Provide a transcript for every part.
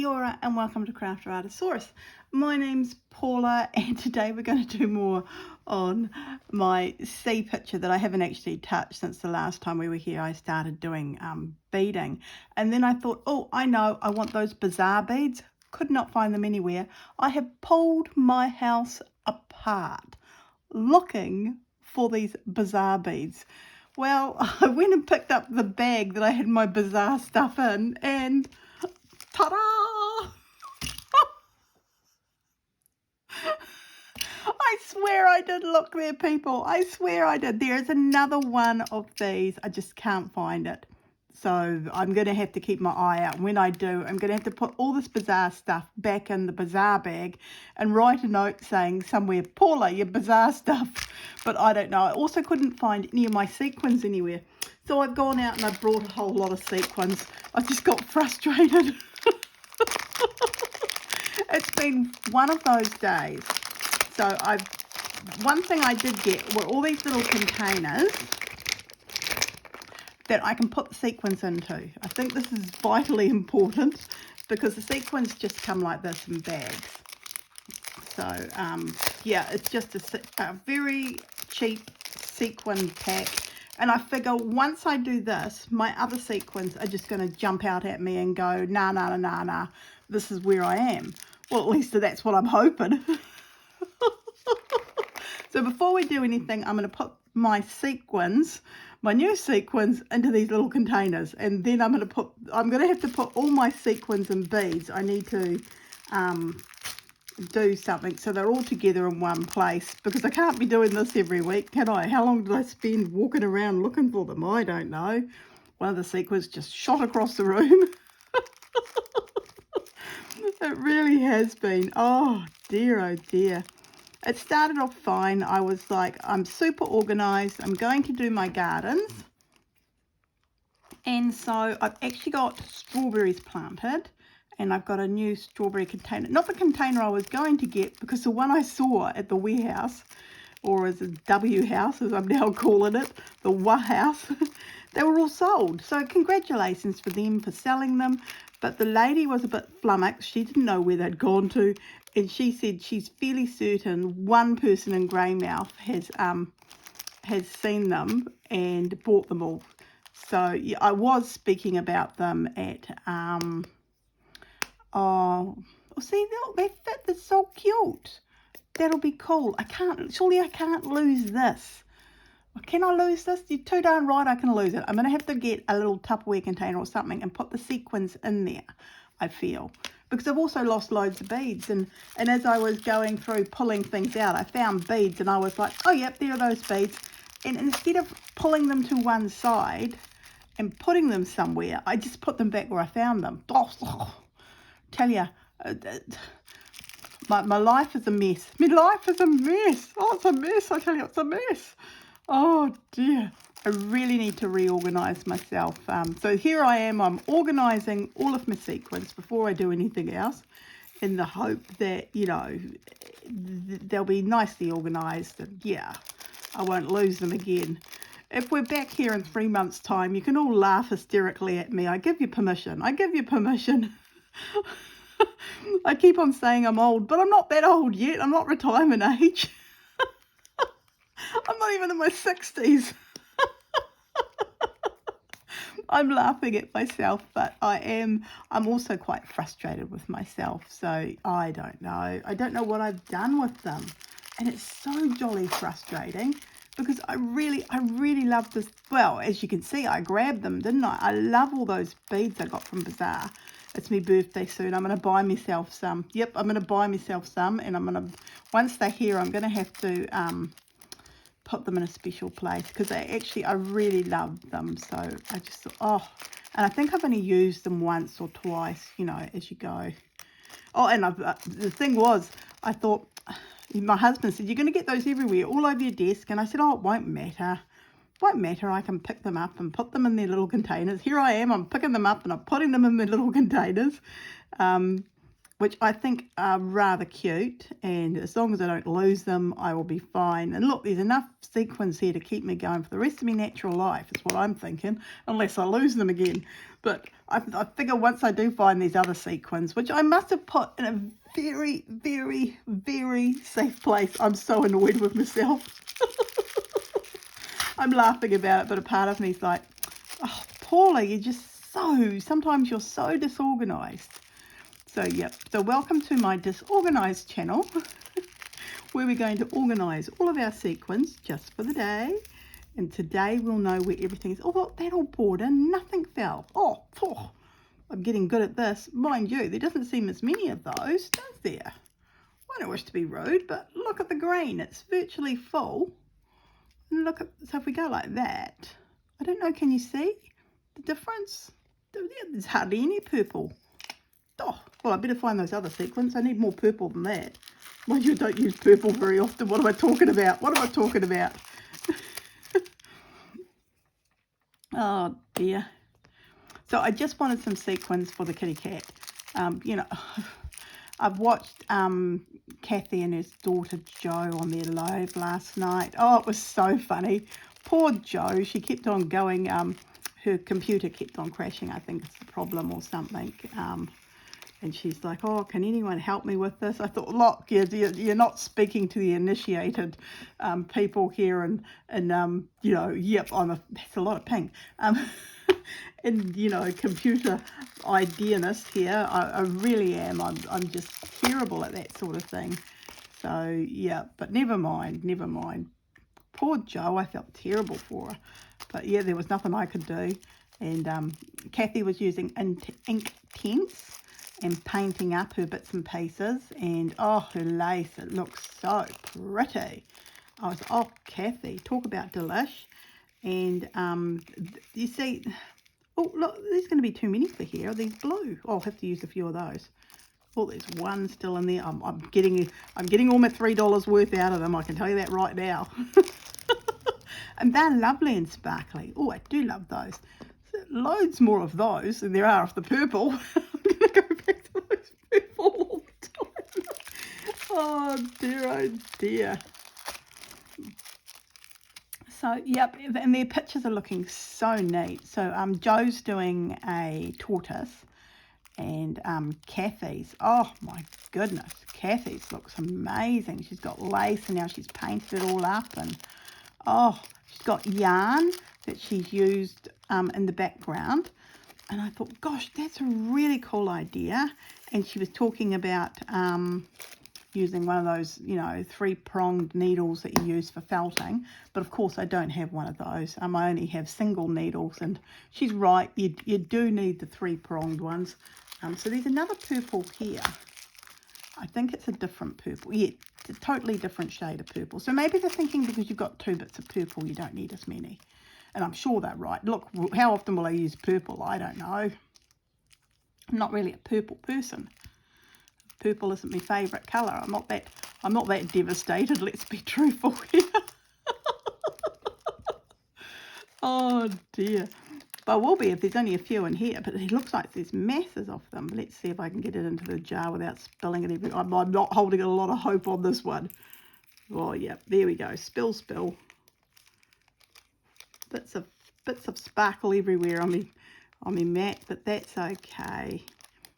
Kia ora and welcome to Crafter Artosaurus. My name's Paula and today we're going to do more on my sea picture that I haven't actually touched since the last time we were here. I started doing beading and then I thought, oh, I know, I want those bazaar beads. Could not find them anywhere. I have pulled my house apart looking for these bazaar beads. Well, I went and picked up the bag that I had my bazaar stuff in and ta-da! I swear I did look there, people. I swear I did. There is another one of these. I just can't find it. So I'm going to have to keep my eye out. When I do, I'm going to have to put all this bazaar stuff back in the bazaar bag and write a note saying somewhere, Paula, your bazaar stuff. But I don't know. I also couldn't find any of my sequins anywhere. So I've gone out and I brought a whole lot of sequins. I just got frustrated. It's been one of those days. So one thing I did get were all these little containers that I can put the sequins into. I think this is vitally important because the sequins just come like this in bags. So yeah, it's just a very cheap sequin pack. And I figure once I do this, my other sequins are just going to jump out at me and go, nah, nah, nah, nah, nah, this is where I am. Well, at least that's what I'm hoping. So before we do anything, I'm going to put my sequins, my new sequins, into these little containers. And then I'm going to have to put all my sequins and beads. I need to do something so they're all together in one place, because I can't be doing this every week, can I? How long did I spend walking around looking for them? I don't know. One of the sequins just shot across the room. It really has been. Oh dear. It started off fine. I was like, I'm super organized. I'm going to do my gardens. And so I've actually got strawberries planted. And I've got a new strawberry container. Not the container I was going to get, because the one I saw at the warehouse, or as a W house, as I'm now calling it, the WA house, they were all sold. So congratulations for them for selling them. But the lady was a bit flummoxed. She didn't know where they'd gone to. And she said she's fairly certain one person in Greymouth has seen them and bought them all. So yeah, I was speaking about them at... Oh, see, look, they fit. They're so cute. That'll be cool. Surely I can't lose this. Can I lose this? You're too darn right I can lose it. I'm going to have to get a little Tupperware container or something and put the sequins in there, I feel. Because I've also lost loads of beads. And as I was going through pulling things out, I found beads and I was like, oh, yep, there are those beads. And instead of pulling them to one side and putting them somewhere, I just put them back where I found them. Tell you, my life is a mess. My life is a mess. Oh, it's a mess. I tell you, it's a mess. Oh, dear. I really need to reorganise myself. So here I am. I'm organising all of my sequins before I do anything else, in the hope that, you know, they'll be nicely organised. And, yeah, I won't lose them again. If we're back here in 3 months' time, you can all laugh hysterically at me. I give you permission. I give you permission. I keep on saying I'm old, but I'm not that old yet. I'm not retirement age. I'm not even in my 60s. I'm laughing at myself, but I'm also quite frustrated with myself. So I don't know. I don't know what I've done with them. And it's so jolly frustrating because I really love this. Well, as you can see, I grabbed them, didn't I? I love all those beads I got from Bazaar. It's my birthday soon. I'm going to buy myself some. Yep, I'm going to buy myself some. And I'm going to, once they're here, I'm going to have to put them in a special place. Because I really love them. So I just thought, oh. And I think I've only used them once or twice, you know, as you go. Oh, and the thing was, I thought, my husband said, you're going to get those everywhere, all over your desk. And I said, oh, it won't matter. Won't matter, I can pick them up and put them in their little containers. Here I am, I'm picking them up and I'm putting them in their little containers. which I think are rather cute, and as long as I don't lose them, I will be fine. And look, there's enough sequins here to keep me going for the rest of my natural life, is what I'm thinking, unless I lose them again. But I figure once I do find these other sequins, which I must have put in a very, very, very safe place. I'm so annoyed with myself. I'm laughing about it, but a part of me is like, oh, Paula, sometimes you're so disorganised. So, yep. So welcome to my disorganised channel, where we're going to organise all of our sequins just for the day. And today we'll know where everything is. Oh, look, that old border, nothing fell. Oh, I'm getting good at this. Mind you, there doesn't seem as many of those, does there? I don't wish to be rude, but look at the green. It's virtually full. And look at, so if we go like that, I don't know, can you see the difference? There's hardly any purple. Oh, well, I better find those other sequins. I need more purple than that. Mind you, don't use purple very often. What am I talking about? What am I talking about? Oh, dear. So I just wanted some sequins for the kitty cat. You know, I've watched Kathy and his daughter Jo on their live last night. Oh, it was so funny. Poor Jo, she kept on going. Her computer kept on crashing. I think it's the problem or something. And she's like, oh, can anyone help me with this? I thought, look, you're not speaking to the initiated people here. And you know, yep, that's a lot of pink. And, you know, computer ideaness here. I really am. I'm just terrible at that sort of thing. So, yeah, but never mind. Poor Jo, I felt terrible for her. But, yeah, there was nothing I could do. And Kathy was using ink tints and painting up her bits and pieces, and oh, her lace, it looks so pretty. I was, oh, Kathy, talk about delish. And you see, oh, look, there's going to be too many for here. These blue. Oh, I'll have to use a few of those. Oh, there's one still in there. I'm getting all my $3 worth out of them, I can tell you that right now. And they're lovely and sparkly. Oh, I do love those. Loads more of those than there are of the purple. I'm going to go back to those purple all the time. Oh dear. So, yep, and their pictures are looking so neat. So, Jo's doing a tortoise, and Kathy's, oh my goodness, Kathy's looks amazing. She's got lace, and now she's painted it all up, and oh, she's got yarn that she's used in the background. And I thought, gosh, that's a really cool idea. And she was talking about using one of those, you know, 3-pronged needles that you use for felting. But of course, I don't have one of those. I only have single needles. And she's right, you do need the 3-pronged ones. So there's another purple here. I think it's a different purple. Yeah, it's a totally different shade of purple. So maybe they're thinking because you've got 2 bits of purple, you don't need as many. And I'm sure they're right. Look, how often will I use purple? I don't know. I'm not really a purple person. Purple isn't my favourite colour. I'm not that devastated, let's be truthful here. Oh dear. But I will be if there's only a few in here, but it looks like there's masses of them. Let's see if I can get it into the jar without spilling it everywhere. I'm not holding a lot of hope on this one. Oh yeah, there we go. Spill. Bits of sparkle everywhere on me mat, but that's okay.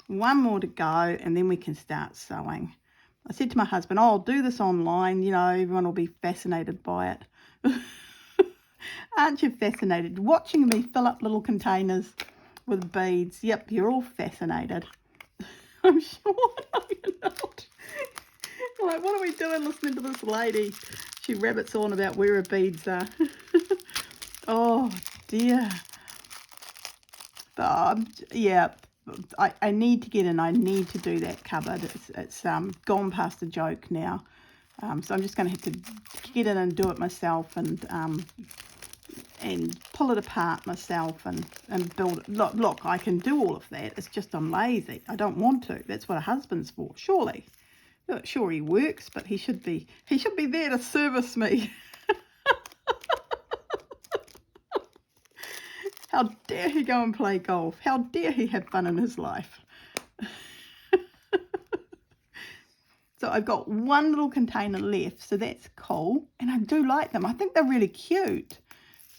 One more to go, and then we can start sewing. I said to my husband, oh, I'll do this online, you know, everyone will be fascinated by it. Aren't you fascinated? Watching me fill up little containers with beads. Yep, you're all fascinated. I'm sure. No, you're not. Like, what are we doing listening to this lady? She rabbits on about where her beads are. Oh, dear. Yeah, I need to get in. I need to do that cupboard. It's gone past the joke now. So I'm just going to have to get in and do it myself, and pull it apart myself and build it. Look, I can do all of that. It's just I'm lazy. I don't want to. That's what a husband's for, surely. Sure, he works, but he should be there to service me. How dare he go and play golf? How dare he have fun in his life? I've got one little container left, so that's cool. And I do like them. I think they're really cute.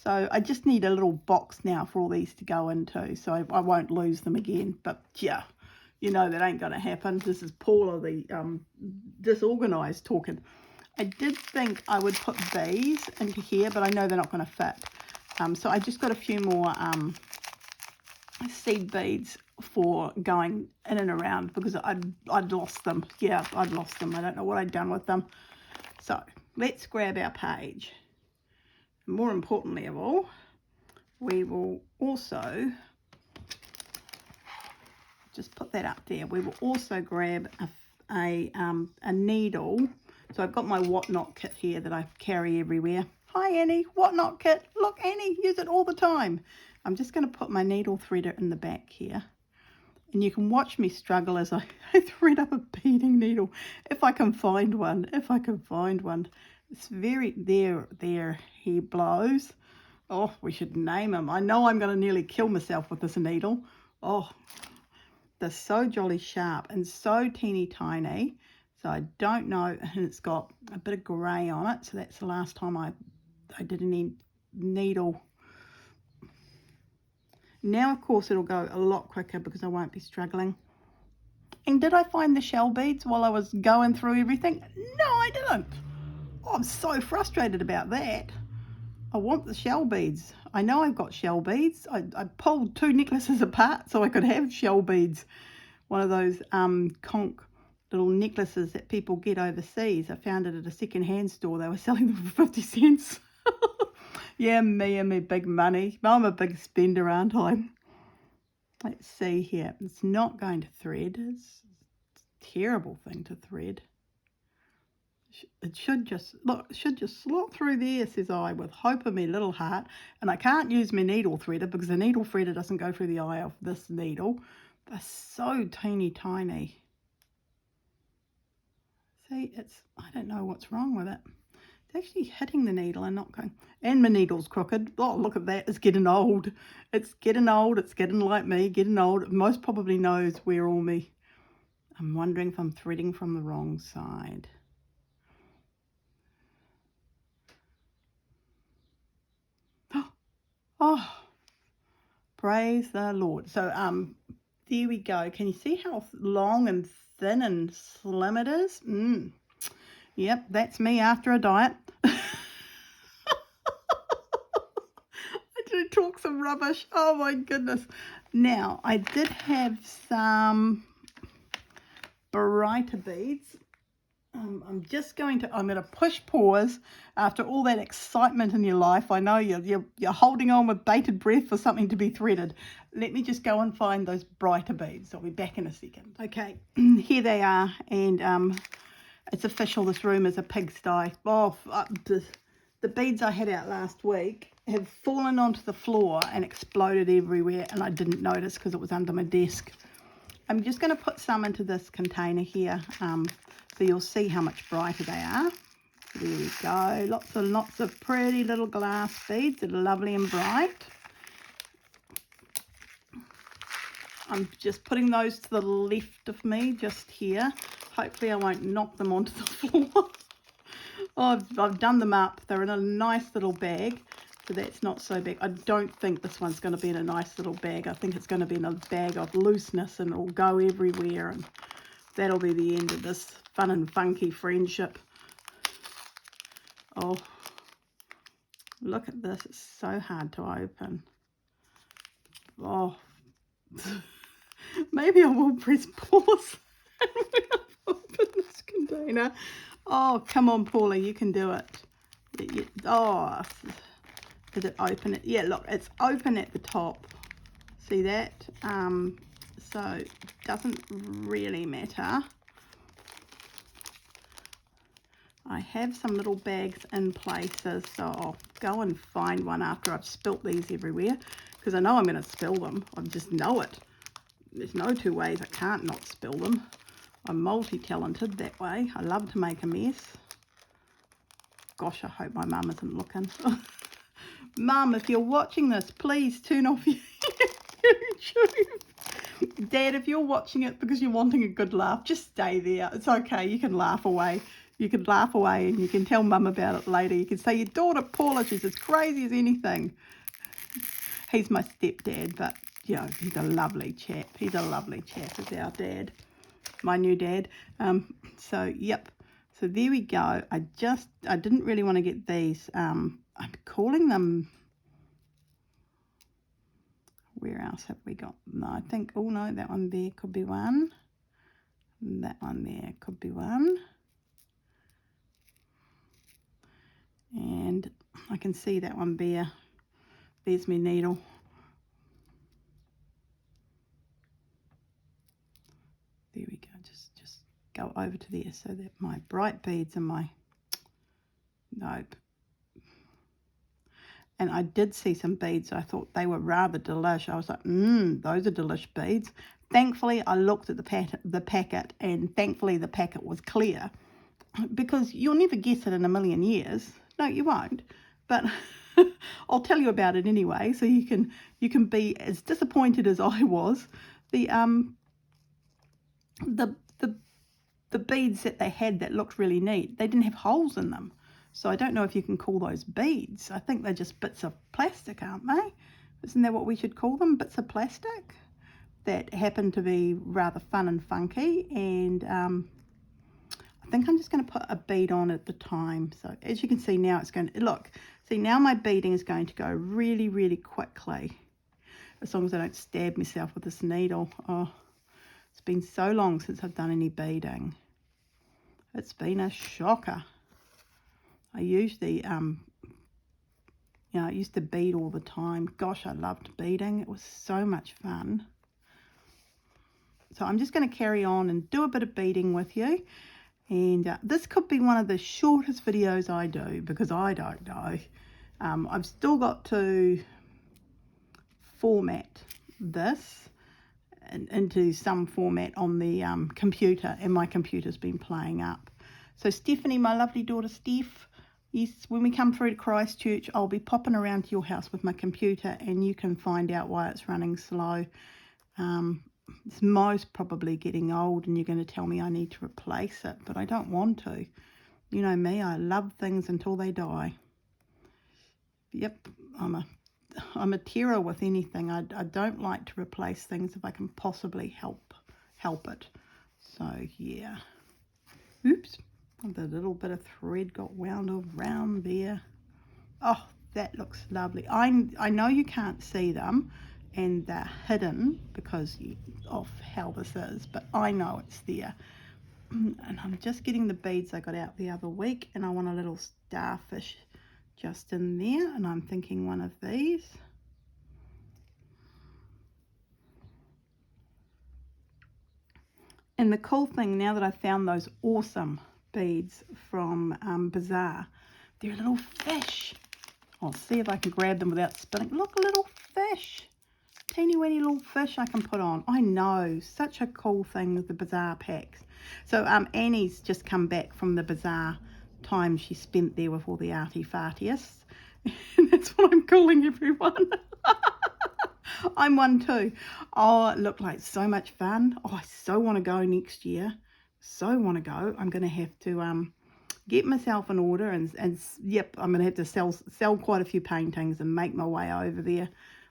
So I just need a little box now for all these to go into, so I won't lose them again. But yeah, you know that ain't going to happen. This is Paula, the disorganised, talking. I did think I would put these into here, but I know they're not going to fit. So I just got a few more seed beads for going in and around, because I'd lost them. Yeah, I'd lost them. I don't know what I'd done with them. So let's grab our page. More importantly of all, we will also just put that up there. We will also grab a needle. So I've got my whatnot kit here that I carry everywhere. Hi Annie, whatnot kit. Look Annie, use it all the time. I'm just going to put my needle threader in the back here. And you can watch me struggle as I thread up a beading needle. If I can find one, It's very, there he blows. Oh, we should name him. I know I'm going to nearly kill myself with this needle. Oh, they're so jolly sharp and so teeny tiny. So I don't know, and it's got a bit of grey on it. So that's the last time I did any needle. Now, of course, it'll go a lot quicker because I won't be struggling. And did I find the shell beads while I was going through everything? No, I didn't. Oh, I'm so frustrated about that. I want the shell beads. I know I've got shell beads. I pulled 2 necklaces apart so I could have shell beads. One of those conch little necklaces that people get overseas. I found it at a second-hand store. They were selling them for 50 cents. Yeah, me and my big money. I'm a big spender, aren't I? Let's see here. It's not going to thread. It's a terrible thing to thread. It should just slot through there, says I, with hope in my little heart. And I can't use my needle threader because the needle threader doesn't go through the eye of this needle. They're so teeny tiny. See, I don't know what's wrong with it. It's actually hitting the needle and not going. And my needle's crooked. Oh, look at that. It's getting old. It's getting old. It's getting like me, getting old. It most probably knows where all me. I'm wondering if I'm threading from the wrong side. Oh, praise the Lord. So there we go. Can you see how long and thin and slim it is? Yep, that's me after a diet. I did talk some rubbish. Oh my goodness. Now, I did have some brighter beads. I'm going to push pause after all that excitement in your life. I know you're holding on with bated breath for something to be threaded. Let me just go and find those brighter beads. I'll be back in a second. Okay, here they are, and it's official. This room is a pigsty. Oh, the beads I had out last week have fallen onto the floor and exploded everywhere, and I didn't notice because it was under my desk. I'm just going to put some into this container here. So you'll see how much brighter they are. There we go. Lots of pretty little glass beads that are lovely and bright. I'm just putting those to the left of me, just here. Hopefully I won't knock them onto the floor. Oh, I've done them up. They're in a nice little bag, so that's not so big. I don't think this one's going to be in a nice little bag. I think it's going to be in a bag of looseness, and it'll go everywhere, and that'll be the end of this fun and funky friendship. Oh, look at this. It's so hard to open. Oh, maybe I will press pause when I open this container. Oh, come on, Paula, you can do it. Oh, did it open it? Yeah, look, it's open at the top. See that? So it doesn't really matter. I have some little bags in places, so I'll go and find one after I've spilt these everywhere, because I know I'm going to spill them. I just know it. There's no two ways I can't not spill them. I'm multi-talented that way. I love to make a mess. Gosh, I hope my mum isn't looking. Mum, if you're watching this, please turn off your YouTube. Dad, if you're watching it because you're wanting a good laugh, just stay there. It's okay. You can laugh away. You can laugh away and you can tell Mum about it later. You can say your daughter Paula, she's as crazy as anything. He's my stepdad, but, you know, he's a lovely chap. He's a lovely chap, is our dad. My new dad. So, yep. So there we go. I didn't really want to get these. I'm calling them... Where else have we got? No, I think, oh no, that one there could be one. That one there could be one. And I can see that one there. There's my needle. There we go. Just go over to there so that my bright beads are my... Nope. And I did see some beads. I thought they were rather delish. I was like, those are delish beads. Thankfully, I looked at the packet, and thankfully the packet was clear, because you'll never guess it in a million years. No, you won't. But I'll tell you about it anyway, so you can be as disappointed as I was. The beads that they had that looked really neat, they didn't have holes in them. So I don't know if you can call those beads. I think they're just bits of plastic, aren't they? Isn't that what we should call them? Bits of plastic that happen to be rather fun and funky. And I think I'm just going to put a bead on at the time. So as you can see now, it's going to, look, see now my beading is going to go really, really quickly. As long as I don't stab myself with this needle. Oh, it's been so long since I've done any beading. It's been a shocker. I usually, I used to bead all the time. Gosh, I loved beading. It was so much fun. So I'm just going to carry on and do a bit of beading with you. And this could be one of the shortest videos I do, because I don't know. I've still got to format this into some format on the computer, and my computer's been playing up. So Stephanie, my lovely daughter Steph, yes, when we come through to Christchurch, I'll be popping around to your house with my computer, and you can find out why it's running slow. It's most probably getting old, and you're going to tell me I need to replace it, but I don't want to. You know me, I love things until they die. Yep, I'm a terror with anything. I don't like to replace things if I can possibly help it. So yeah. Oops. The little bit of thread got wound around there. Oh, that looks lovely. I know you can't see them, and they're hidden because of how this is, but I know it's there. And I'm just getting the beads I got out the other week, and I want a little starfish just in there, and I'm thinking one of these. And the cool thing, now that I've found those awesome beads from Bazaar, they're a little fish. I'll see if I can grab them without spinning. Look, a little fish. Teeny weeny little fish I can put on. I know, such a cool thing with the Bazaar packs. So Annie's just come back from the Bazaar time she spent there with all the arty-fartiest. And that's what I'm calling everyone. I'm one too. Oh, it looked like so much fun. Oh, I so want to go next year. So want to go. I'm going to have to get myself an order, and yep, I'm going to have to sell quite a few paintings and make my way over there.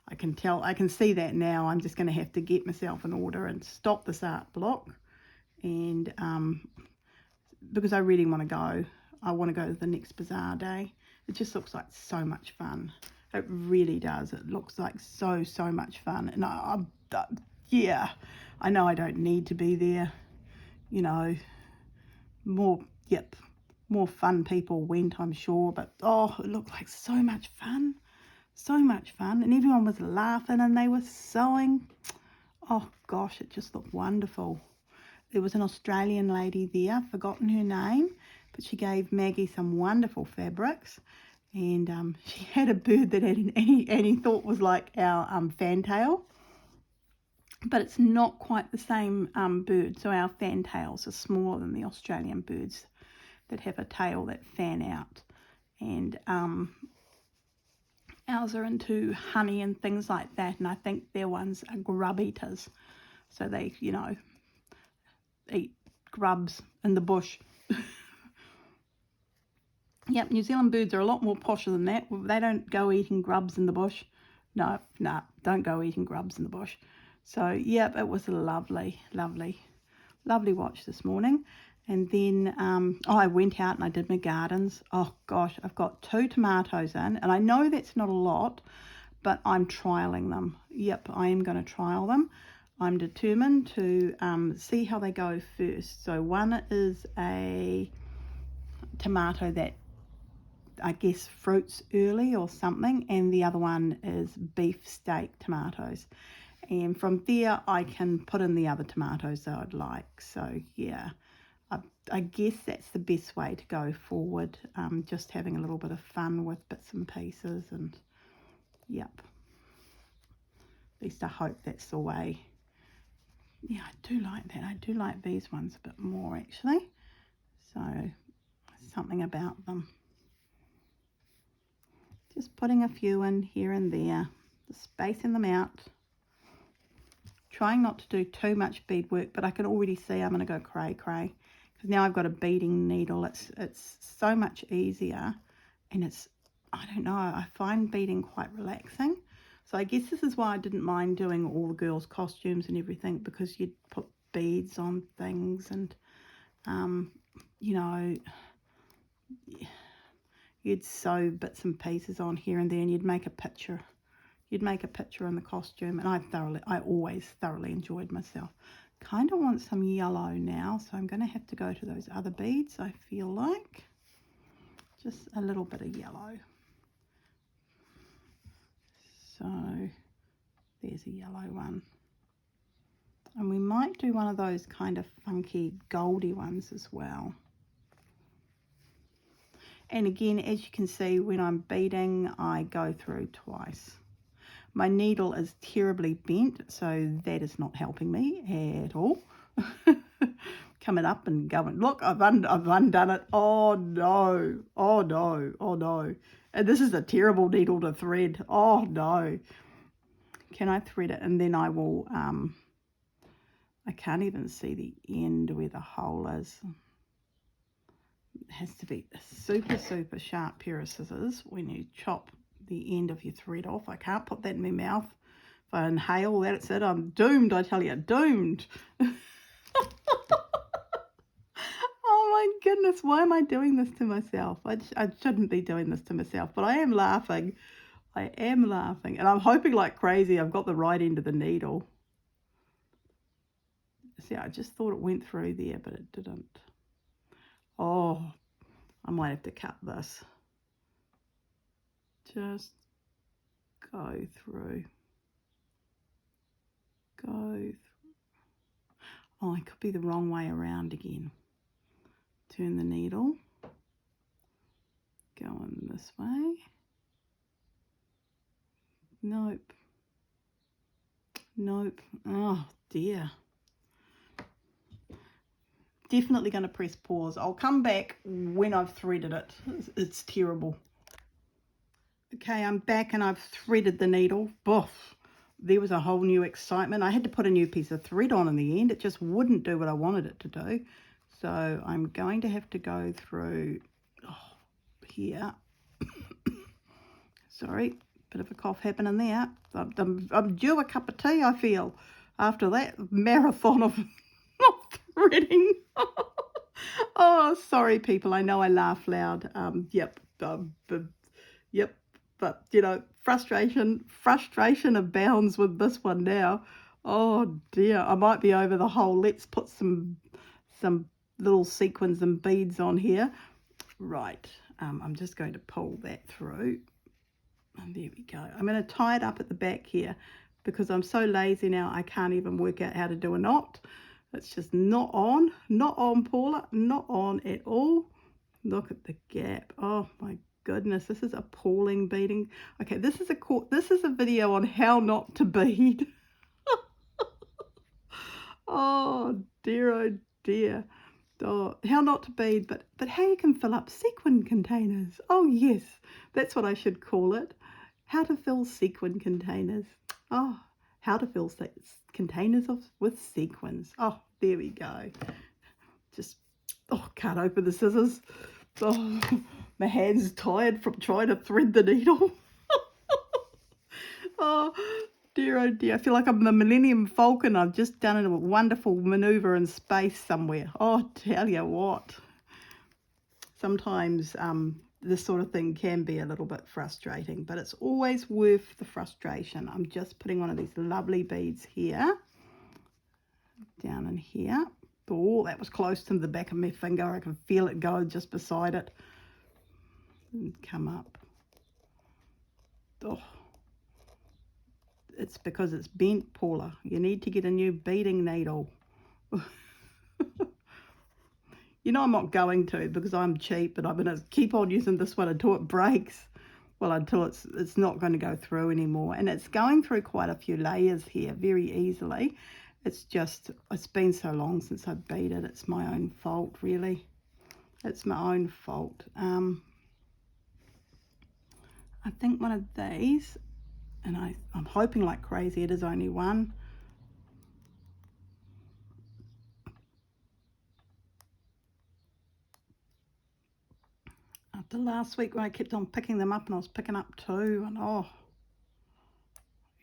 I can see that now. I'm just going to have to get myself an order and stop this art block, and because I really want to go. I want to go to the next Bazaar day. It just looks like so much fun. It really does. It looks like so much fun. And yeah, I know I don't need to be there. You know, more fun people went, I'm sure. But oh, it looked like so much fun. So much fun. And everyone was laughing and they were sewing. Oh gosh, it just looked wonderful. There was an Australian lady there, I've forgotten her name, but she gave Maggie some wonderful fabrics. And she had a bird that Annie thought was like our fantail, but it's not quite the same bird. So our fantails are smaller than the Australian birds that have a tail that fan out. And ours are into honey and things like that, and I think their ones are grub eaters. so they, you know, eat grubs in the bush. Yep, New Zealand birds are a lot more posher than that. They don't go eating grubs in the bush. No, don't go eating grubs in the bush. So, yep, it was a lovely, lovely, lovely watch this morning. And then I went out and I did my gardens. Oh, gosh, I've got 2 tomatoes in. And I know that's not a lot, but I'm trialling them. Yep, I am going to trial them. I'm determined to see how they go first. So one is a tomato that I guess fruits early or something, and the other one is beef steak tomatoes. And from there I can put in the other tomatoes that I'd like. So yeah, I guess that's the best way to go forward, just having a little bit of fun with bits and pieces. And yep, at least I hope that's the way. Yeah, I do like that. I do like these ones a bit more actually. So something about them. Just putting a few in here and there, just spacing them out. Trying not to do too much beadwork, but I can already see I'm going to go cray. Because now I've got a beading needle. It's so much easier, and it's, I don't know, I find beading quite relaxing. So I guess this is why I didn't mind doing all the girls' costumes and everything, because you'd put beads on things and, you know, you'd sew bits and pieces on here and there, and you'd make a picture. You'd make a picture in the costume, and I always thoroughly enjoyed myself. Kind of want some yellow now, so I'm going to have to go to those other beads, I feel like. Just a little bit of yellow. So there's a yellow one. And we might do one of those kind of funky goldy ones as well. And again, as you can see, when I'm beading, I go through twice. My needle is terribly bent, so that is not helping me at all. Coming up and going, look, I've undone it. Oh no, oh no, oh no. And this is a terrible needle to thread. Oh no. Can I thread it? And then I will, I can't even see the end where the hole is. It has to be a super sharp pair of scissors when you chop the end of your thread off. I can't put that in my mouth. If I inhale, that's it. I'm doomed, I tell you, doomed. Oh my goodness, why am I doing this to myself? I shouldn't be doing this to myself, but I am laughing. I am laughing, and I'm hoping like crazy I've got the right end of the needle. See, I just thought it went through there, but it didn't. Oh, I might have to cut this. Just go through. Go through. Oh, it could be the wrong way around again. Turn the needle. Going this way. Nope. Nope. Oh dear. Definitely going to press pause. I'll come back when I've threaded it. It's terrible. Okay, I'm back and I've threaded the needle. Boof. There was a whole new excitement. I had to put a new piece of thread on in the end. It just wouldn't do what I wanted it to do. So I'm going to have to go through here. Sorry, bit of a cough happening there. I'm due a cup of tea, I feel, after that marathon of threading. Oh, sorry, people. I know I laugh loud. Yep, but you know, frustration abounds with this one now. Oh dear, I might be over the hole. Let's put some little sequins and beads on here. Right, I'm just going to pull that through. And there we go. I'm going to tie it up at the back here because I'm so lazy now I can't even work out how to do a knot. It's just not on, Paula, not on at all. Look at the gap. Oh my goodness, this is appalling beading. Okay, this is a video on how not to bead. Oh dear, oh, how not to bead, but how you can fill up sequin containers. Oh yes, that's what I should call it. How to fill sequin containers. Oh, how to fill containers with sequins. Oh, there we go. Just, oh, can't open the scissors. Oh, my hand's tired from trying to thread the needle. Oh dear, oh dear. I feel like I'm the Millennium Falcon. I've just done a wonderful manoeuvre in space somewhere. Oh, tell you what. Sometimes this sort of thing can be a little bit frustrating, but it's always worth the frustration. I'm just putting one of these lovely beads here, down in here. Oh, that was close to the back of my finger. I can feel it go just beside it. And come up. Oh, it's because it's bent, Paula. You need to get a new beading needle. You know I'm not going to, because I'm cheap, and I'm going to keep on using this one until it breaks. Well, until it's not going to go through anymore. And it's going through quite a few layers here very easily. It's been so long since I've beaded. It's my own fault, really. It's my own fault. I think one of these, and I'm hoping like crazy it is only one. After last week when I kept on picking them up, and I was picking up two, and oh,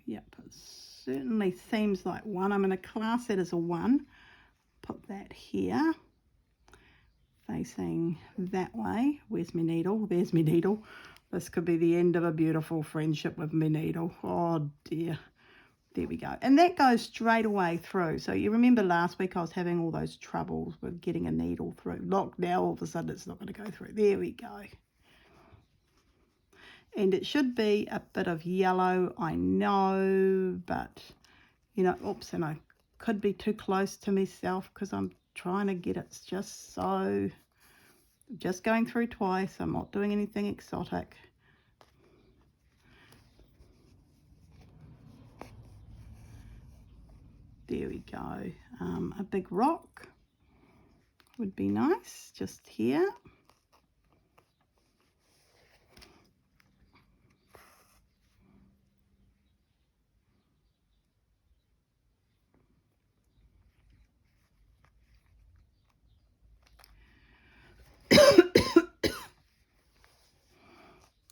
yep, it certainly seems like one. I'm going to class it as a one. Put that here, facing that way. Where's my needle? There's my needle. This could be the end of a beautiful friendship with my needle. Oh dear. There we go. And that goes straight away through. So you remember last week I was having all those troubles with getting a needle through. Look, now all of a sudden it's not going to go through. There we go. And it should be a bit of yellow, I know, but, you know, oops, and I could be too close to myself because I'm trying to get it just so, just going through twice. I'm not doing anything exotic. There we go. A big rock would be nice, just here.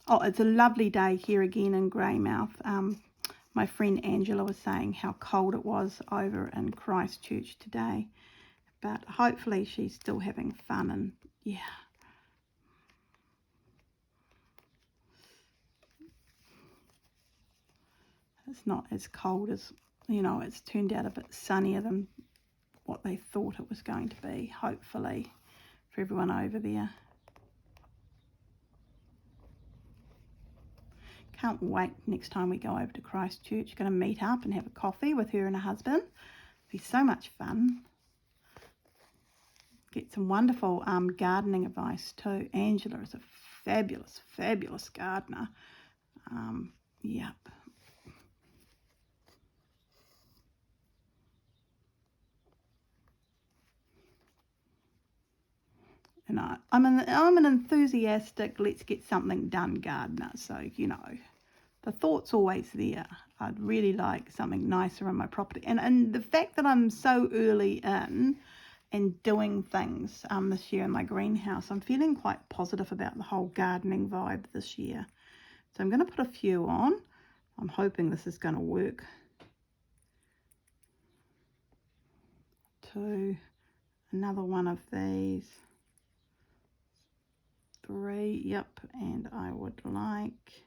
Oh, it's a lovely day here again in Greymouth. My friend Angela was saying how cold it was over in Christchurch today, but hopefully she's still having fun, and yeah. It's not as cold as, you know, it's turned out a bit sunnier than what they thought it was going to be, hopefully, for everyone over there. Can't wait next time we go over to Christchurch. Going to meet up and have a coffee with her and her husband. It'll be so much fun. Get some wonderful gardening advice too. Angela is a fabulous, fabulous gardener. Yep. And I'm an enthusiastic, let's get something done gardener. So, you know, the thought's always there. I'd really like something nicer on my property. And the fact that I'm so early in and doing things this year in my greenhouse, I'm feeling quite positive about the whole gardening vibe this year. So I'm going to put a few on. I'm hoping this is going to work. 2, another one of these. 3, yep, and I would like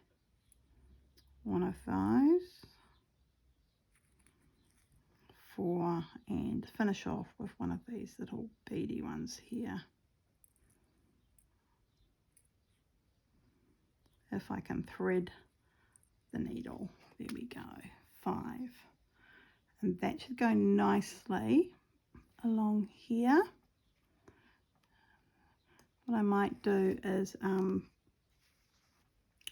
one of those. 4, and finish off with one of these little beady ones here. If I can thread the needle. There we go. 5. And that should go nicely along here. What I might do is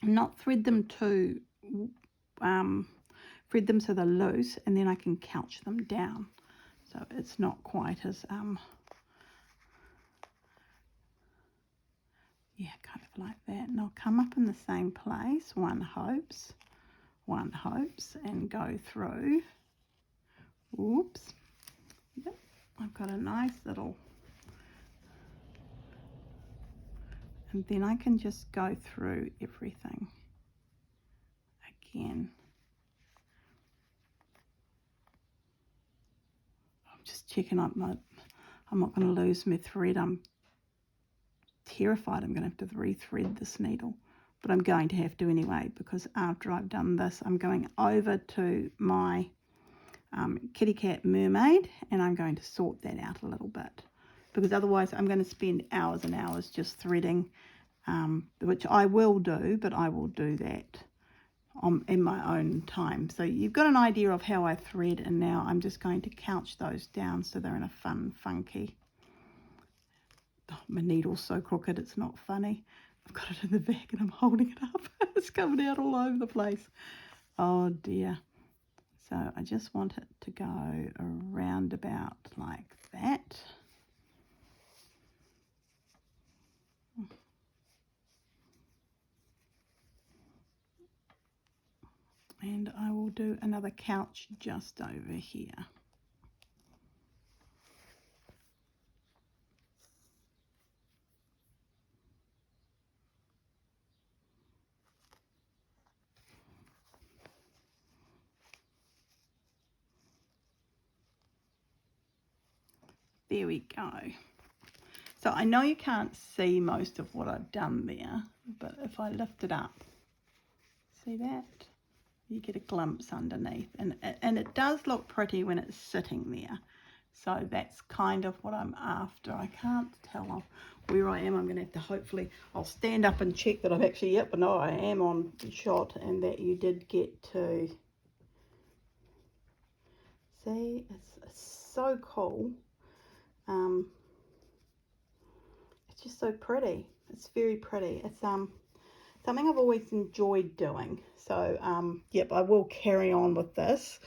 not thread them too, thread them so they're loose, and then I can couch them down. So it's not quite as, yeah, kind of like that. And I'll come up in the same place, one hopes. one hopes, and go through. Oops. Yep, I've got a nice little, and then I can just go through everything again. I'm just checking up I'm not going to lose my thread. I'm terrified I'm going to have to rethread this needle, but I'm going to have to anyway, because after I've done this, I'm going over to my kitty cat mermaid, and I'm going to sort that out a little bit, because otherwise I'm going to spend hours and hours just threading, which I will do, but I will do that in my own time. So you've got an idea of how I thread, and now I'm just going to couch those down so they're in a fun, funky. Oh, my needle's so crooked it's not funny. I've got it in the back and I'm holding it up. It's coming out all over the place. Oh dear. So I just want it to go around about like that. And I will do another couch just over here. There we go. So I know you can't see most of what I've done there, but if I lift it up, see that? You get a glimpse underneath, and it does look pretty when it's sitting there. So that's kind of what I'm after. I can't tell where I am. I'm going to have to, hopefully, I'll stand up and check that I'm actually, yep, no, I am on shot, and that you did get to see. It's so cool. It's just so pretty. It's very pretty. It's something I've always enjoyed doing. So yep, I will carry on with this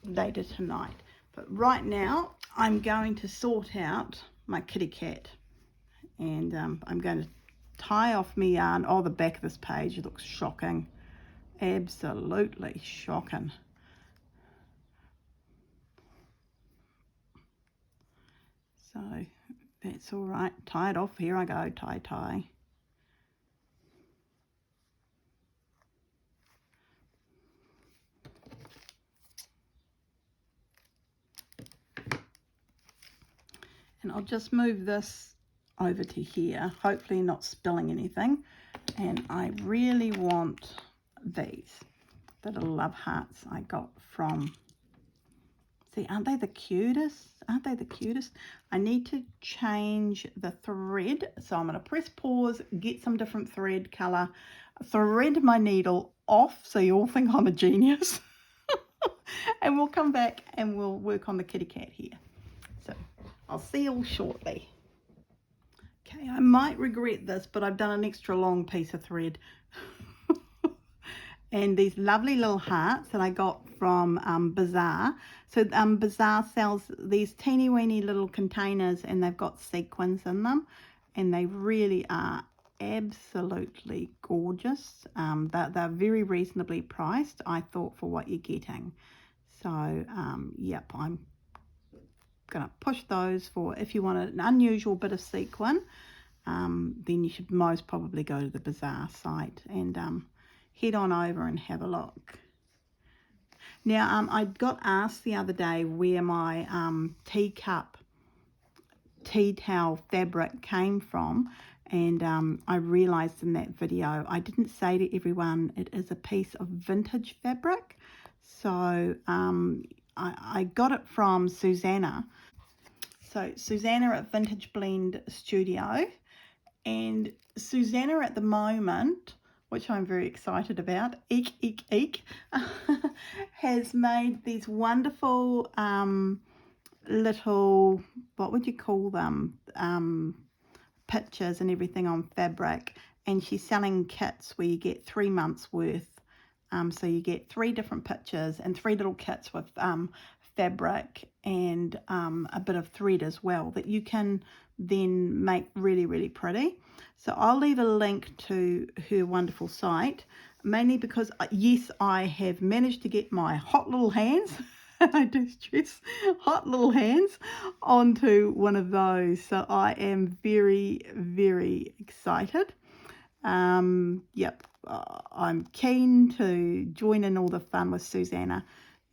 later tonight. But right now I'm going to sort out my kitty cat, and I'm going to tie off my yarn. Oh, the back of this page looks shocking. Absolutely shocking. So that's all right. Tie it off. Here I go. Tie, tie. And I'll just move this over to here, hopefully not spilling anything. And I really want these, the little love hearts I got from, see, aren't they the cutest? Aren't they the cutest? I need to change the thread. So I'm going to press pause, get some different thread colour, thread my needle off so you all think I'm a genius. And we'll come back and we'll work on the kitty cat here. So I'll see you all shortly. Okay, I might regret this, but I've done an extra long piece of thread. And these lovely little hearts that I got from Bazaar. So Bazaar sells these teeny weeny little containers, and they've got sequins in them, and they really are absolutely gorgeous. They're very reasonably priced, I thought, for what you're getting. So yep, I'm gonna push those for, if you want an unusual bit of sequin, then you should most probably go to the Bazaar site and head on over and have a look. Now I got asked the other day where my teacup tea towel fabric came from, and I realized in that video I didn't say to everyone it is a piece of vintage fabric. So I got it from Susanna. So Susanna at Vintage Blend Studio, and Susanna at the moment, which I'm very excited about, has made these wonderful little, what would you call them, pictures and everything on fabric, and she's selling kits where you get 3 months worth. So you get 3 different pictures and 3 little kits with fabric and a bit of thread as well that you can then make really, really pretty. So I'll leave a link to her wonderful site, mainly because, yes, I have managed to get my hot little hands, I do stress, hot little hands onto one of those. So I am very, very excited. Yep, I'm keen to join in all the fun with Susanna.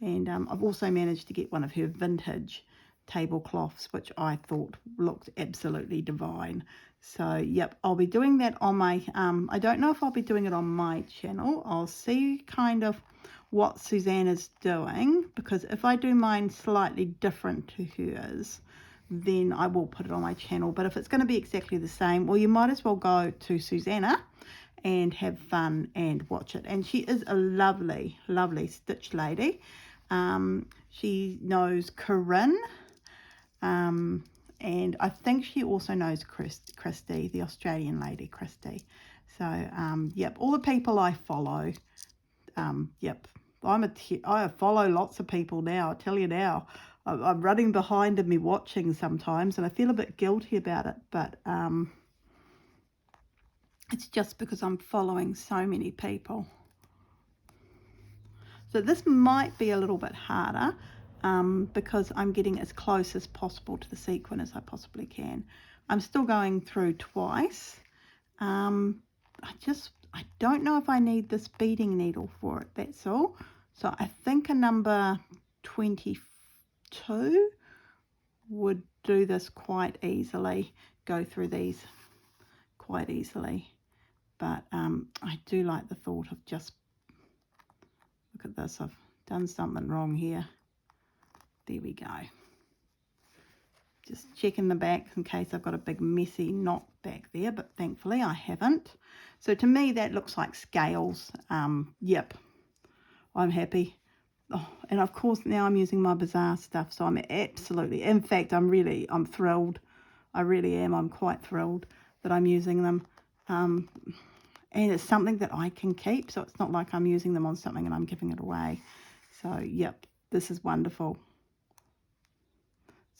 And I've also managed to get one of her vintage tablecloths, which I thought looked absolutely divine. So, yep, I'll be doing that on my, I don't know if I'll be doing it on my channel. I'll see kind of what Susanna's doing, because if I do mine slightly different to hers, then I will put it on my channel. But if it's going to be exactly the same, well, you might as well go to Susanna and have fun and watch it. And she is a lovely, lovely stitch lady. She knows Corinne, and I think she also knows Christy, the Australian lady, Christy. So, yep, all the people I follow, yep, I follow lots of people now, I tell you now. I'm running behind in me watching sometimes, and I feel a bit guilty about it, but it's just because I'm following so many people. So this might be a little bit harder because I'm getting as close as possible to the sequin as I possibly can. I'm still going through twice. I don't know if I need this beading needle for it, that's all. So I think a number 22 would do this quite easily, go through these quite easily. But I do like the thought of just, look at this, I've done something wrong here. There we go. Just checking the back in case I've got a big messy knot back there, but thankfully I haven't. So to me that looks like scales. Yep, I'm happy. Oh, and of course now I'm using my Bazaar stuff, so I'm absolutely, in fact I'm thrilled. I really am. I'm quite thrilled that I'm using them. And it's something that I can keep, so it's not like I'm using them on something and I'm giving it away. So yep, this is wonderful.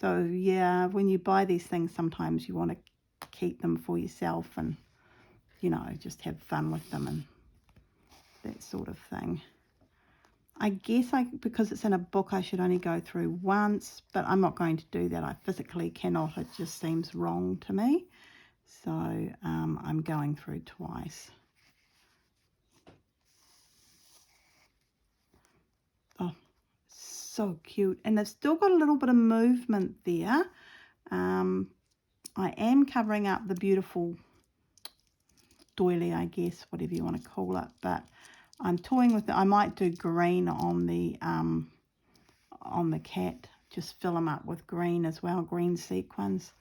So yeah, when you buy these things, sometimes you want to keep them for yourself and, you know, just have fun with them and that sort of thing. I guess because it's in a book, I should only go through once, but I'm not going to do that. I physically cannot. It just seems wrong to me. So I'm going through twice. Oh, so cute. And they've still got a little bit of movement there. I am covering up the beautiful doily, I guess, whatever you want to call it, but I'm toying with it. I might do green on the cat, just fill them up with green as well, green sequins.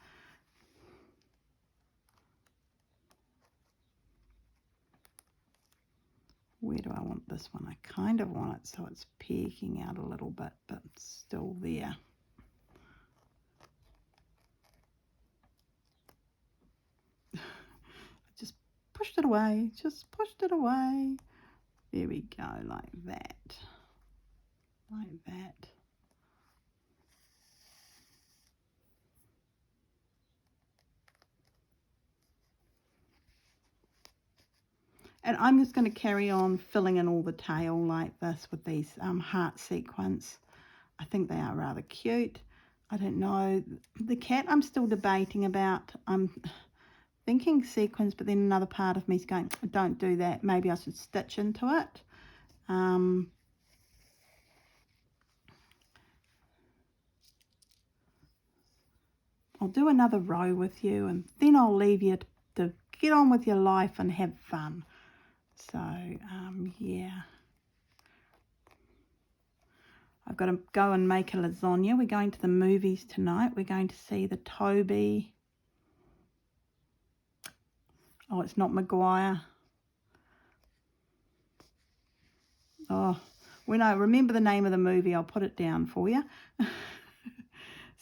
Where do I want this one? I kind of want it so it's peeking out a little bit, but it's still there. Just pushed it away, just pushed it away. There we go, like that. Like that. And I'm just going to carry on filling in all the tail like this with these heart sequins. I think they are rather cute. I don't know. The cat I'm still debating about. I'm thinking sequins, but then another part of me is going, don't do that. Maybe I should stitch into it. I'll do another row with you and then I'll leave you to get on with your life and have fun. So, yeah. I've got to go and make a lasagna. We're going to the movies tonight. We're going to see the Toby. Oh, it's not Maguire. Oh, when I remember the name of the movie, I'll put it down for you.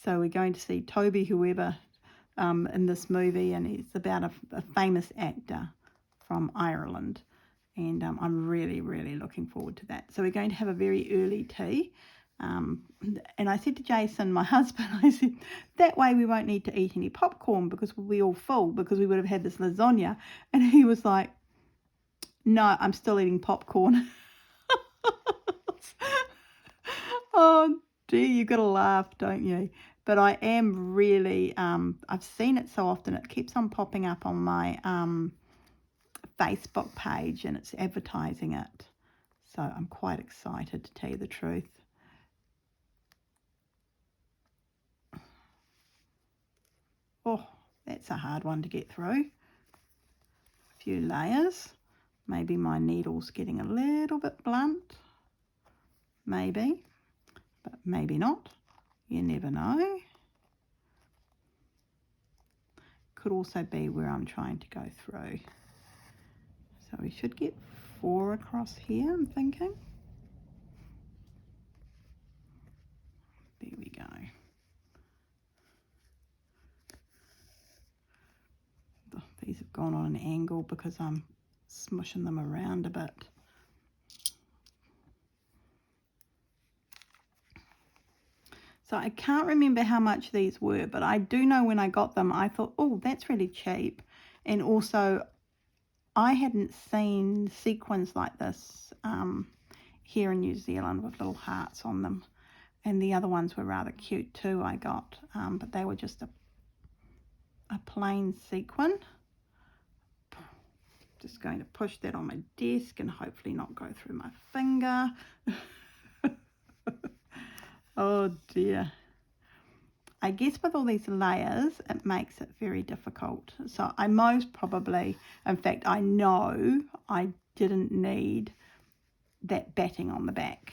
So we're going to see Toby whoever in this movie, and it's about a famous actor from Ireland. And I'm really, really looking forward to that. So we're going to have a very early tea. And I said to Jason, my husband, I said, that way we won't need to eat any popcorn because we'll be all full because we would have had this lasagna. And he was like, No, I'm still eating popcorn. Oh dear, you gotta laugh, don't you? But I am really, I've seen it so often, it keeps on popping up on my Facebook page and it's advertising it. So I'm quite excited to tell you the truth. Oh, that's a hard one to get through. A few layers. Maybe my needle's getting a little bit blunt. Maybe, but maybe not. You never know. Could also be where I'm trying to go through. So we should get 4 across here, I'm thinking. There we go. These have gone on an angle because I'm smushing them around a bit. So I can't remember how much these were, but I do know when I got them, I thought, oh, that's really cheap. And also, I hadn't seen sequins like this here in New Zealand with little hearts on them. And the other ones were rather cute too, I got. But they were just a plain sequin. Just going to push that on my desk and hopefully not go through my finger. Oh dear. I guess with all these layers, it makes it very difficult. So I most probably, in fact, I know I didn't need that batting on the back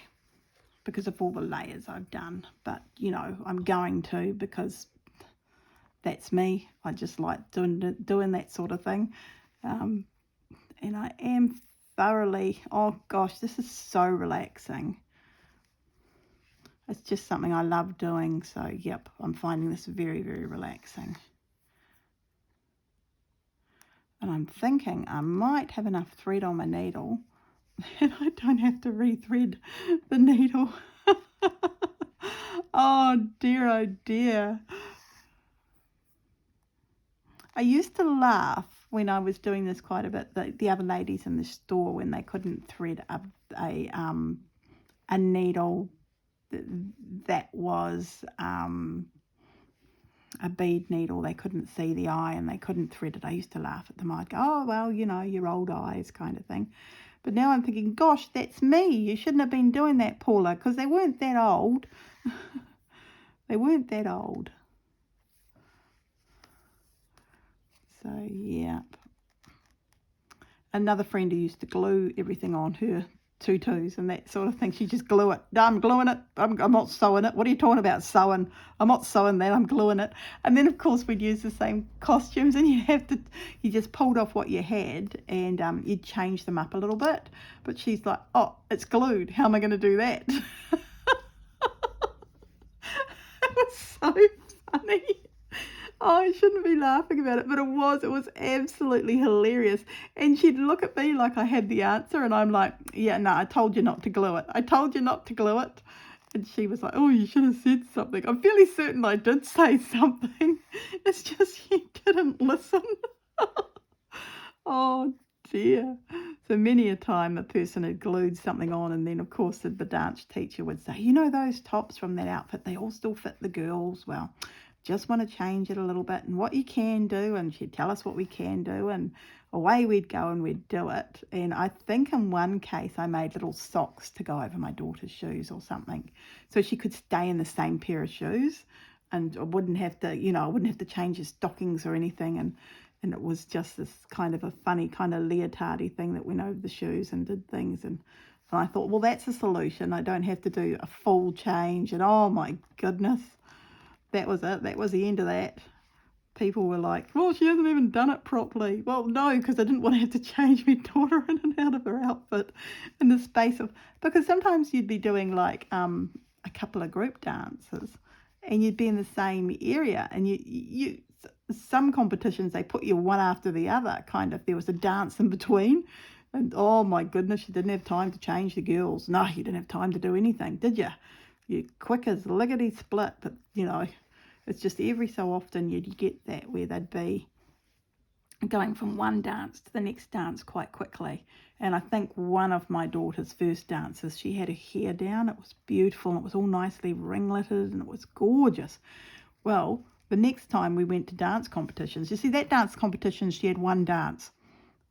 because of all the layers I've done. But, you know, I'm going to because that's me. I just like doing that sort of thing. And I am thoroughly, oh gosh, this is so relaxing. It's just something I love doing. So, yep, I'm finding this very, very relaxing. And I'm thinking I might have enough thread on my needle and I don't have to rethread the needle. Oh dear, oh dear. I used to laugh when I was doing this quite a bit, the other ladies in the store, when they couldn't thread a needle that was a bead needle. They couldn't see the eye and they couldn't thread it. I used to laugh at them. I'd go, oh, well, you know, your old eyes kind of thing. But now I'm thinking, gosh, that's me. You shouldn't have been doing that, Paula, because they weren't that old. They weren't that old. So, yeah. Another friend who used to glue everything on her tutus and that sort of thing. She just glue it. No, I'm gluing it. I'm not sewing it. What are you talking about sewing? I'm not sewing that. I'm gluing it. And then, of course, we'd use the same costumes and you just pulled off what you had and you'd change them up a little bit. But she's like, oh, it's glued. How am I going to do that? It was so funny. Oh, I shouldn't be laughing about it, but it was absolutely hilarious. And she'd look at me like I had the answer, and I'm like, yeah, no, I told you not to glue it. I told you not to glue it. And she was like, oh, you should have said something. I'm fairly certain I did say something. It's just you didn't listen. Oh, dear. So many a time a person had glued something on, and then, of course, the dance teacher would say, you know, those tops from that outfit, they all still fit the girls. Well, just want to change it a little bit and what you can do, and she'd tell us what we can do, and away we'd go and we'd do it. And I think in one case I made little socks to go over my daughter's shoes or something, so she could stay in the same pair of shoes and I wouldn't have to change her stockings or anything. And it was just this kind of a funny kind of leotardy thing that went over the shoes and did things. And I thought, well, that's a solution. I don't have to do a full change. And oh my goodness, that was it. That was the end of that. People were like, well, she hasn't even done it properly. Well, no, because I didn't want to have to change my daughter in and out of her outfit in the space of, because sometimes you'd be doing like a couple of group dances and you'd be in the same area, and you some competitions, they put you one after the other, kind of, there was a dance in between. And oh my goodness, you didn't have time to change the girls. No, you didn't have time to do anything, did you? You quick as lickety split. But you know, it's just every so often you'd get that where they'd be going from one dance to the next dance quite quickly. And I think one of my daughter's first dances, she had her hair down. It was beautiful, and it was all nicely ringleted, and it was gorgeous. Well, the next time we went to dance competitions, you see, that dance competition, she had one dance.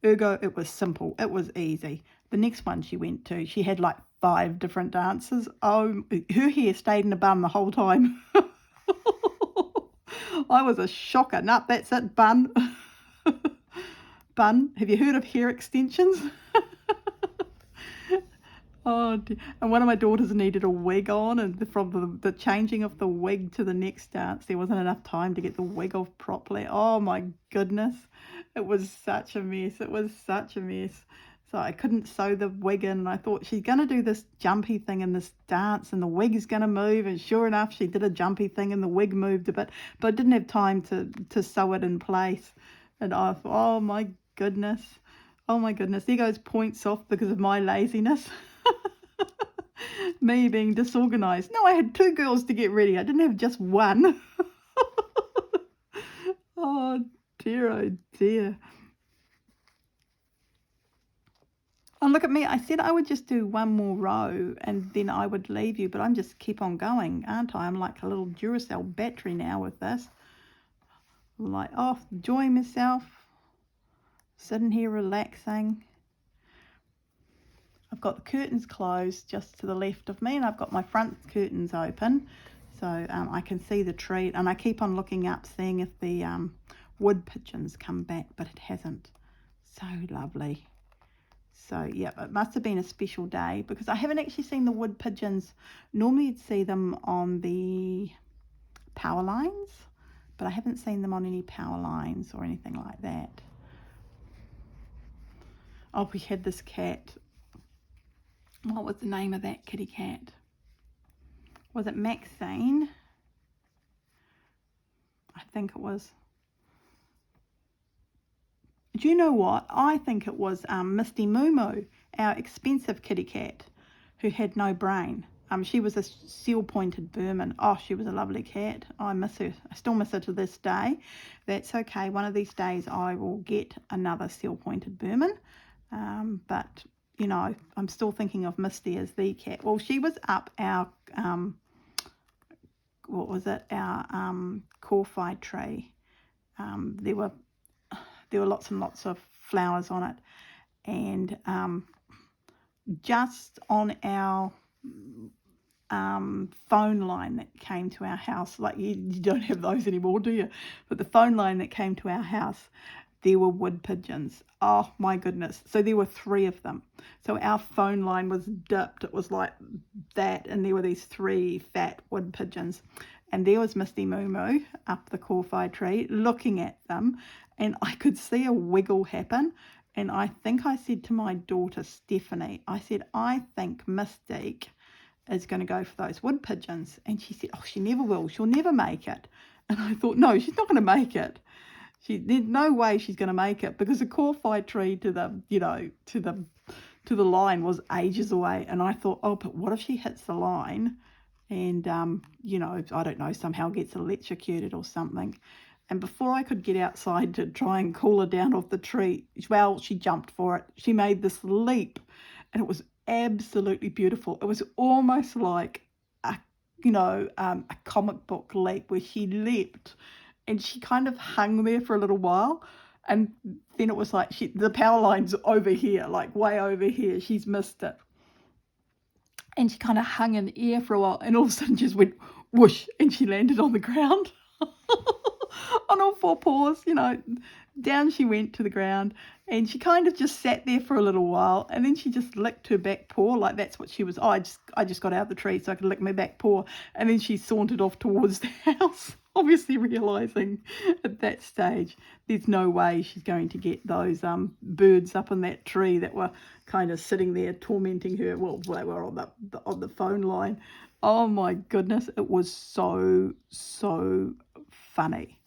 Ergo, it was simple. It was easy. The next one she went to, she had like 5 different dances. Oh, her hair stayed in a bun the whole time. I was a shocker. Nope, that's it, bun. Bun. Have you heard of hair extensions? Oh dear. And one of my daughters needed a wig on, and from the changing of the wig to the next dance, there wasn't enough time to get the wig off properly. Oh my goodness. It was such a mess. It was such a mess. So I couldn't sew the wig in, and I thought she's going to do this jumpy thing in this dance, and the wig is going to move, and sure enough, she did a jumpy thing, and the wig moved a bit, but I didn't have time to sew it in place. And I thought, oh my goodness. Oh my goodness. There goes points off because of my laziness. Me being disorganized. No, I had 2 girls to get ready. I didn't have just one. Oh dear, oh dear. Oh, look at me. I said I would just do one more row and then I would leave you, but I'm just keep on going, aren't I? I'm like a little Duracell battery now with this. I'm like, oh, enjoying myself, sitting here relaxing. I've got the curtains closed just to the left of me, and I've got my front curtains open, so I can see the tree, and I keep on looking up seeing if the wood pigeons come back, but it hasn't. So lovely. So yeah, it must have been a special day because I haven't actually seen the wood pigeons. Normally you'd see them on the power lines, but I haven't seen them on any power lines or anything like that. Oh, we had this cat. What was the name of that kitty cat? Was it Maxine? I think it was. Do you know what? I think it was Misty Moo Moo, our expensive kitty cat, who had no brain. She was a seal-pointed Burman. Oh, she was a lovely cat. I miss her. I still miss her to this day. That's okay. One of these days I will get another seal-pointed Burman. But, you know, I'm still thinking of Misty as the cat. Well, she was up our, what was it? Our corfi tree. There were lots and lots of flowers on it. And just on our phone line that came to our house, like you don't have those anymore, do you? But the phone line that came to our house, there were wood pigeons. Oh my goodness. So there were 3 of them. So our phone line was dipped. It was like that, and there were these 3 fat wood pigeons. And there was Misty Moo Moo up the corfi tree looking at them, and I could see a wiggle happen. And I think I said to my daughter Stephanie, I said, I think Mystique is going to go for those wood pigeons. And she said, oh, she never will. She'll never make it. And I thought, no, she's not going to make it. There's no way she's going to make it, because the corfi tree to the, you know, to the line was ages away. And I thought, oh, but what if she hits the line and, you know, I don't know, somehow gets electrocuted or something. And before I could get outside to try and cool her down off the tree, well, she jumped for it. She made this leap, and it was absolutely beautiful. It was almost like a comic book leap where she leapt, and she kind of hung there for a little while, and then it was like the power line's over here, like way over here. She's missed it. And she kind of hung in the air for a while, and all of a sudden just went whoosh, and she landed on the ground. On all 4 paws, you know, down she went to the ground, and she kind of just sat there for a little while, and then she just licked her back paw, like that's what she was. Oh, I just got out of the tree so I could lick my back paw, and then she sauntered off towards the house, obviously realising at that stage there's no way she's going to get those birds up in that tree that were kind of sitting there tormenting her. Well, they were on the phone line. Oh my goodness, it was so funny.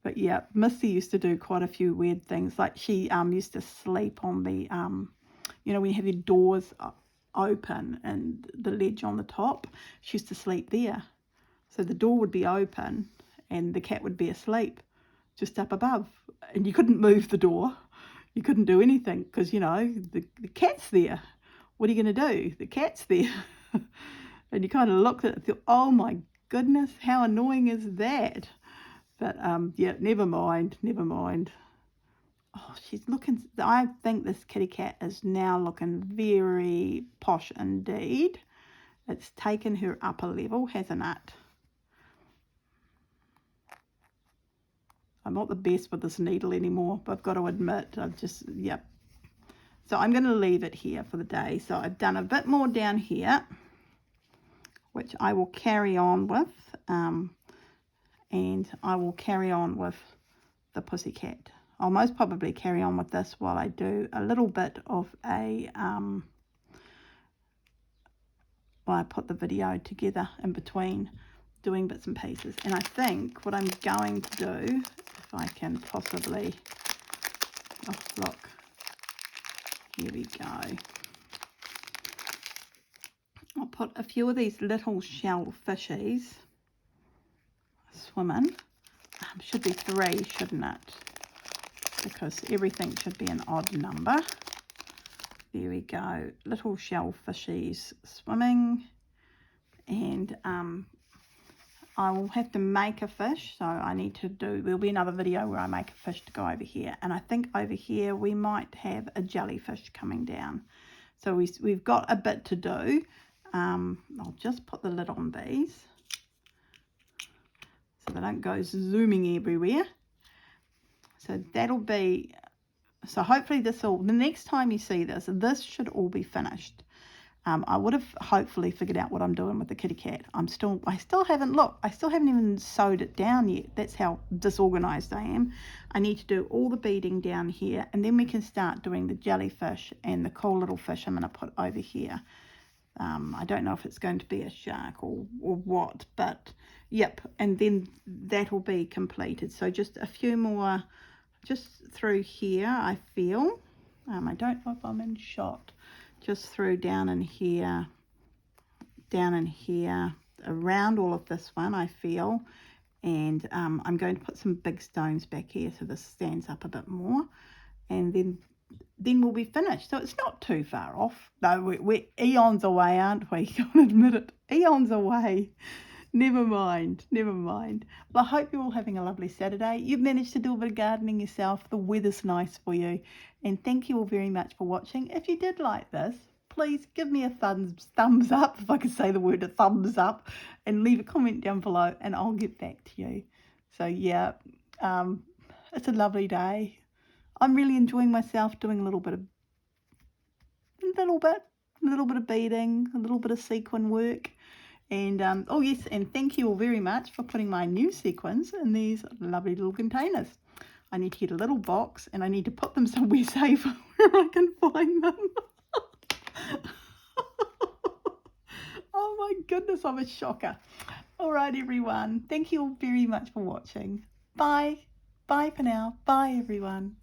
But yeah, Missy used to do quite a few weird things. Like she used to sleep on the, you know, when you have your doors open and the ledge on the top, she used to sleep there. So the door would be open and the cat would be asleep, just up above, and you couldn't move the door. You couldn't do anything because, you know, the cat's there. What are you going to do? The cat's there. And you kind of looked at it and thought, oh my goodness, how annoying is that? But yeah, never mind. Oh, she's looking, I think this kitty cat is now looking very posh indeed. It's taken her up a level, hasn't it? I'm not the best with this needle anymore, but I've got to admit, I've just, yep. So I'm going to leave it here for the day. So I've done a bit more down here, which I will carry on with, and I will carry on with the pussycat. I'll most probably carry on with this while I do a little bit of a, while I put the video together in between doing bits and pieces. And I think what I'm going to do, if I can possibly, oh look, here we go. I'll put a few of these little shell fishies swimming. Should be 3, shouldn't it? Because everything should be an odd number. There we go, little shell fishies swimming. And I will have to make a fish, so I need to do, there'll be another video where I make a fish to go over here. And I think over here we might have a jellyfish coming down. So we've got a bit to do. I'll just put the lid on these so they don't go zooming everywhere. So that'll be, so hopefully this will, the next time you see this, this should all be finished. I would have hopefully figured out what I'm doing with the kitty cat. I still haven't even sewed it down yet. That's how disorganized I am. I need to do all the beading down here, and then we can start doing the jellyfish and the cool little fish I'm going to put over here. I don't know if it's going to be a shark or what, but yep, and then that'll be completed. So just a few more just through here, I feel. I don't know if I'm in shot. Just through down in here, around all of this one, I feel. And I'm going to put some big stones back here so this stands up a bit more. And then we'll be finished. So it's not too far off. No, we're eons away, aren't we? Can't admit it. Eons away. Never mind. Well, I hope you're all having a lovely Saturday. You've managed to do a bit of gardening yourself. The weather's nice for you. And thank you all very much for watching. If you did like this, please give me a thumbs up, if I could say the word, a thumbs up, and leave a comment down below and I'll get back to you. So yeah, it's a lovely day. I'm really enjoying myself doing a little bit of beading, a little bit of sequin work. And oh yes, and thank you all very much for putting my new sequins in these lovely little containers. I need to get a little box and I need to put them somewhere safe where I can find them. Oh my goodness, I'm a shocker. All right, everyone. Thank you all very much for watching. Bye. Bye for now. Bye, everyone.